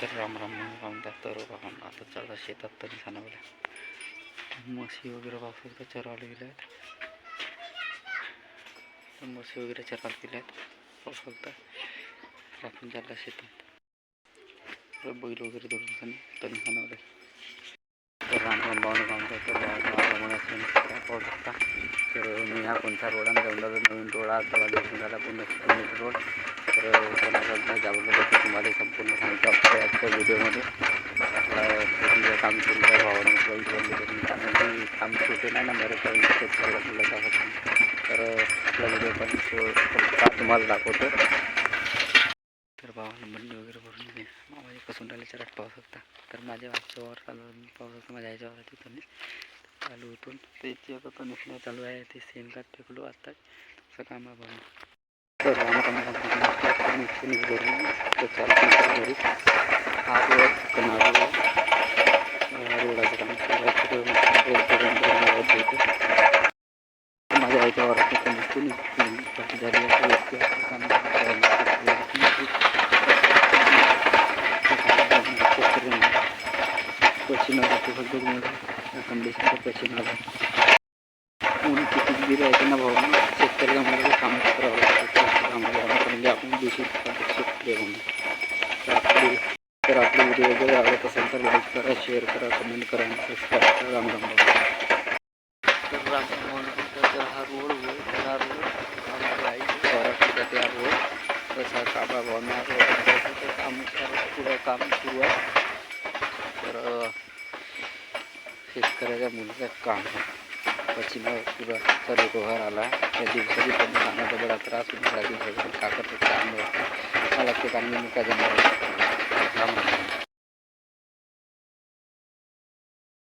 तर राम राम रामदा तर राम आता चालला शेतात तरी खानावल्या म्हशी वगैरे पावसाळ्यात चरावले गेले आहेत. म्हशी वगैरे चरावले गेले आहेत पावसाळ्यात आपण चालला शेतात बैल वगैरे धरून तरी खानावले. तर राम राम भावना रामदा तर पाहू शकता. तर मी हा कोणता रोडाने जाऊन नवीन रोड आता झाला पूर्ण रोड. तर कोणाकडनं जावलं तर तुम्हाला संपूर्ण सांगतो आजच्या व्हिडिओमध्ये. शेतीचं काम सुरू आहे भावाने कारण काम छोटे नाही ना बरेच शेतकऱ्याला बोलायचं होतं. तर आपला व्हिडिओ पण तुम्हाला दाखवतो. तर भावाला मंडी वगैरे भरून घे माझे कसुंडाला चराट पाहू शकता. तर माझ्या आजच्या वर चालू पाहू शकता. माझ्या आईच्या वर तिथून चालू होतून त्याची आता तो निघणं चालू आहे. ते शेणखत फेकलो आता असं काम आहे भाऊ. तर घरी हा रोड रोडाचं काम माझ्या आईच्या वरात झाली व्यक्ती पश्चिम कंडिशनचा पश्चिम आला ऊन किती दिलं आहे ना भाऊ शेतकऱ्याला मला कामच करावं लागतं. म्हणजे आपण दूषित शेतकरी म्हणून तर आपली व्हिडिओ वगैरे आवडत असेल तर लाईक करा, शेअर करा, कमेंट करा आणि सबस्क्राईब करा. राम राम भाऊ. तर राम राम हा रोड हा रोड त्या रोड तसा काबा भावना काम पुढं काम सुरू आहे. तर शेतकऱ्याच्या मुलीचं काम पश्चिम पुरा सर्व डोहार आला त्या दिवसाची पण खाण्याचा बडा त्रास होऊन काकत काम मला ते काम मी काय जाणार